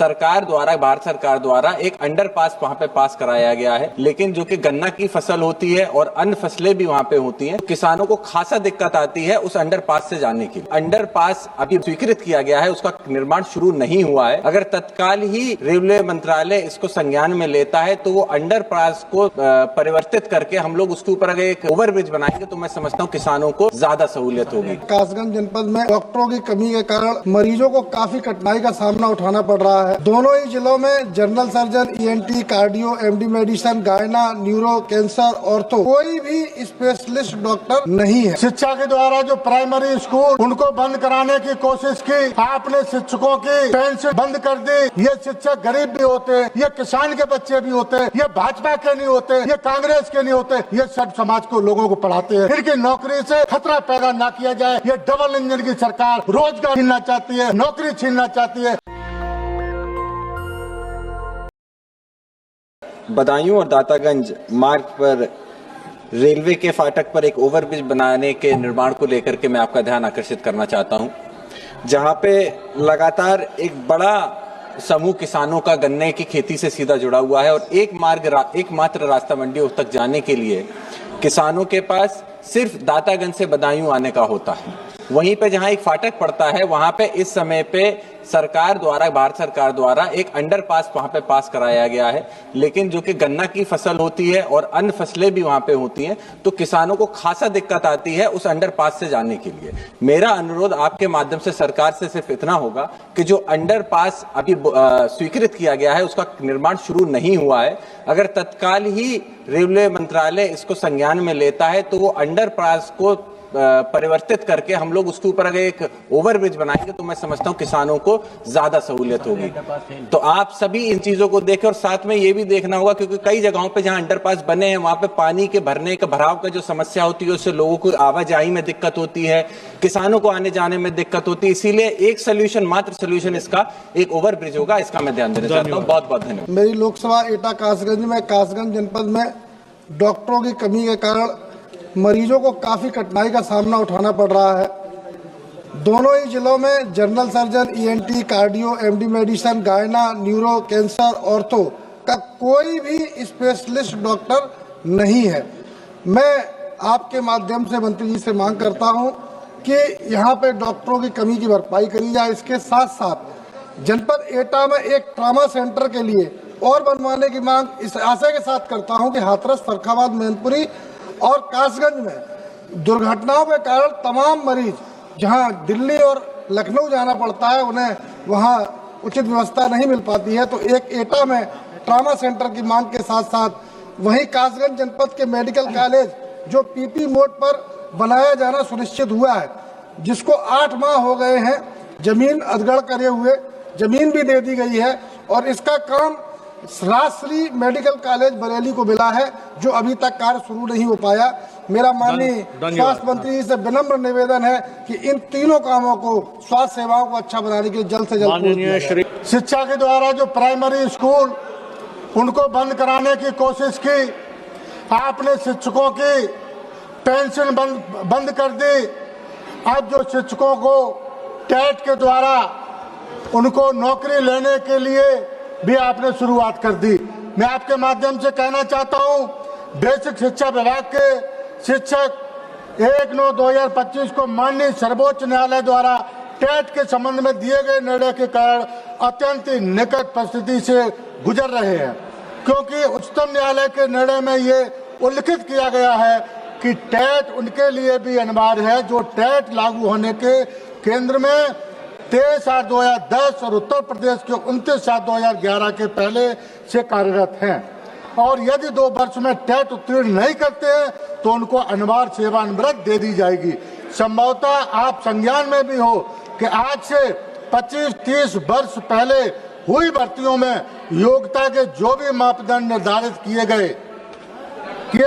सरकार द्वारा, भारत सरकार द्वारा एक अंडरपास वहां पे पास कराया गया है, लेकिन जो कि गन्ना की फसल होती है और अन्य फसलें भी वहां पे होती हैं, किसानों को खासा दिक्कत आती है उस अंडरपास से जाने की। अंडरपास अभी स्वीकृत किया गया है, उसका निर्माण शुरू नहीं हुआ है। अगर तत्काल ही रेलवे मंत्रालय इसको संज्ञान में लेता है तो वो अंडरपास को परिवर्तित करके हम लोग उसके ऊपर अगर एक ओवरब्रिज बनाएंगे तो मैं समझता हूँ किसानों को ज्यादा सहूलियत होगी। कासगंज जनपद में डॉक्टरों की कमी के कारण मरीजों को काफी कठिनाई का सामना उठाना पड़ रहा है। दोनों ही जिलों में general surgeon, ENT, cardio, MD medicine, गायना, न्यूरो, कैंसर, ऑर्थो कोई भी स्पेशलिस्ट डॉक्टर नहीं है। शिक्षा के द्वारा जो प्राइमरी स्कूल उनको बंद कराने की कोशिश की, आपने शिक्षकों की पेंशन बंद कर दी। ये शिक्षक गरीब भी होते, ये किसान के बच्चे भी होते, ये भाजपा के नहीं होते, ये कांग्रेस के नहीं होते, ये सब समाज को लोगों को पढ़ाते हैं। इनकी नौकरी से खतरा पैदा न किया जाए, ये डबल इंजन की सरकार रोजगार छीनना चाहती है, नौकरी छीनना चाहती है। बदायूं और दातागंज मार्ग पर रेलवे के फाटक पर एक ओवरब्रिज बनाने के निर्माण को लेकर के मैं आपका ध्यान आकर्षित करना चाहता हूं, जहां पे लगातार एक बड़ा समूह किसानों का गन्ने की खेती से सीधा जुड़ा हुआ है और एकमात्र रास्ता मंडियों तक जाने के लिए किसानों के पास सिर्फ दातागंज से बदायूं आने का होता है। वहीं पे जहां एक फाटक पड़ता है वहां पे इस समय पे सरकार द्वारा, भारत सरकार द्वारा एक अंडरपास वहां पे पास कराया गया है, लेकिन जो कि गन्ना की फसल होती है और अन्य फसलें भी वहां पे होती हैं, तो किसानों को खासा दिक्कत आती है उस अंडरपास से जाने के लिए। मेरा अनुरोध आपके माध्यम से सरकार से सिर्फ इतना होगा कि जो अंडरपास अभी स्वीकृत किया गया है उसका निर्माण शुरू नहीं हुआ है। अगर तत्काल ही रेलवे मंत्रालय इसको संज्ञान में लेता है तो वो अंडरपास को परिवर्तित करके हम लोग उसके ऊपर अगर एक ओवरब्रिज बनाएंगे तो मैं समझता हूं किसानों को ज्यादा सहूलियत होगी। तो आप सभी इन चीजों को देखें और साथ में ये भी देखना होगा, क्योंकि कई जगहों पे जहां अंडरपास बने हैं वहां पे पानी के भरने का, भराव का जो समस्या होती है उससे लोगों को आवाजाही में दिक्कत होती है, किसानों को आने जाने में दिक्कत होती है। इसीलिए एक सोल्यूशन, मात्र सोल्यूशन इसका एक ओवरब्रिज होगा, इसका मैं ध्यान देना चाहता हूँ। बहुत बहुत धन्यवाद। मेरी लोकसभा एटा कासगंज में, कासगंज जनपद में डॉक्टरों की कमी के कारण मरीजों को काफी कठिनाई का सामना उठाना पड़ रहा है। दोनों ही जिलों में general surgeon, ENT, cardio, MD medicine, गायना, न्यूरो, कैंसर, ऑर्थो का कोई भी स्पेशलिस्ट डॉक्टर नहीं है। मैं आपके माध्यम से मंत्री जी से मांग करता हूं कि यहाँ पे डॉक्टरों की कमी की भरपाई करी जाए। इसके साथ साथ जनपद एटा में एक ट्रामा सेंटर के लिए और बनवाने की मांग इस आशय के साथ करता हूं कि हाथरस, फर्रुखाबाद, मैनपुरी और कासगंज में दुर्घटनाओं के कारण तमाम मरीज जहां दिल्ली और लखनऊ जाना पड़ता है, उन्हें वहां उचित व्यवस्था नहीं मिल पाती है। तो एक एटा में ट्रामा सेंटर की मांग के साथ साथ वहीं कासगंज जनपद के मेडिकल कॉलेज जो पीपी मोड पर बनाया जाना सुनिश्चित हुआ है, जिसको 8 माह हो गए हैं जमीन अधगड़ करे हुए, जमीन भी दे दी गई है और इसका काम राजश्री मेडिकल कॉलेज बरेली को मिला है, जो अभी तक कार्य शुरू नहीं हो पाया। मेरा माननीय स्वास्थ्य मंत्री जी से विनम्र निवेदन है कि इन तीनों कामों को, स्वास्थ्य सेवाओं को अच्छा बनाने के लिए जल्द से जल्द शिक्षा के द्वारा जो प्राइमरी स्कूल उनको बंद कराने की कोशिश की, आपने शिक्षकों की पेंशन बंद कर दी। अब जो शिक्षकों को टेट के द्वारा उनको नौकरी लेने के लिए भी आपने शुरुआत कर दी। मैं आपके माध्यम से कहना चाहता हूं, बेसिक शिक्षा विभाग के शिक्षक 1/9/2025 को माननीय सर्वोच्च न्यायालय द्वारा टेट के संबंध में दिए गए निर्णय के कारण अत्यंत निकट परिस्थिति से गुजर रहे हैं, क्योंकि उच्चतम न्यायालय के निर्णय में ये उल्लिखित किया गया है कि टेट उनके लिए भी अनिवार्य है जो टेट लागू होने के केंद्र में 23/8/2010 और उत्तर प्रदेश के 29/7/2011 के पहले से कार्यरत हैं, और यदि 2 वर्ष में टेट उत्तीर्ण नहीं करते हैं तो उनको अनिवार्य सेवानिवृत्ति दे दी जाएगी। संभवतः आप संज्ञान में भी हो कि आज से 25-30 वर्ष पहले हुई भर्तियों में योग्यता के जो भी मापदंड निर्धारित किए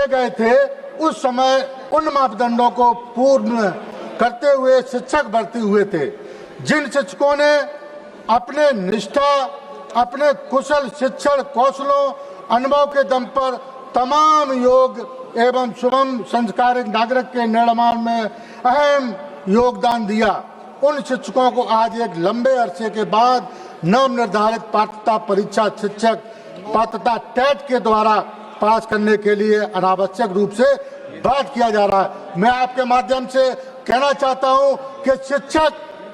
गए थे, उस समय उन मापदंडों को पूर्ण करते हुए शिक्षक भर्ती हुए थे। जिन शिक्षकों ने अपने निष्ठा, अपने कुशल शिक्षण कौशलों, अनुभव के दम पर तमाम योग एवं सुगम संस्कारिक नागरिक के निर्माण में अहम योगदान दिया, उन शिक्षकों को आज एक लंबे अरसे के बाद नव निर्धारित पात्रता परीक्षा शिक्षक पात्रता टेट के द्वारा पास करने के लिए अनावश्यक रूप से बात किया जा रहा है। मैं आपके माध्यम से कहना चाहता हूं कि शिक्षक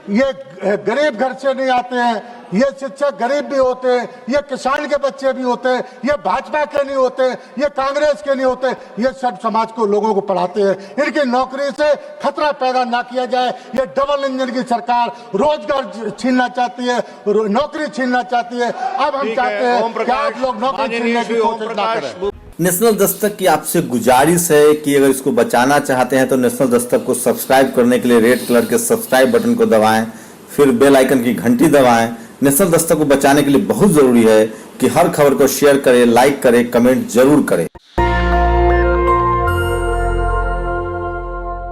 ये गरीब घर से नहीं आते हैं, ये शिक्षक गरीब भी होते हैं, ये किसान के बच्चे भी होते हैं, ये भाजपा के नहीं होते, ये कांग्रेस के नहीं होते, ये सब समाज को लोगों को पढ़ाते हैं। इनकी नौकरी से खतरा पैदा ना किया जाए। ये डबल इंजन की सरकार रोजगार छीनना चाहती है, नौकरी छीनना चाहती है। अब हम चाहते हैं कि आप लोग नौकरी छीनने की कोशिश ना करें। नेशनल दस्तक की आपसे गुजारिश है कि अगर इसको बचाना चाहते हैं तो नेशनल दस्तक को सब्सक्राइब करने के लिए रेड कलर के सब्सक्राइब बटन को दबाएं, फिर बेल आइकन की घंटी दबाएं। नेशनल दस्तक को बचाने के लिए बहुत जरूरी है कि हर खबर को शेयर करें, लाइक करें, कमेंट जरूर करें।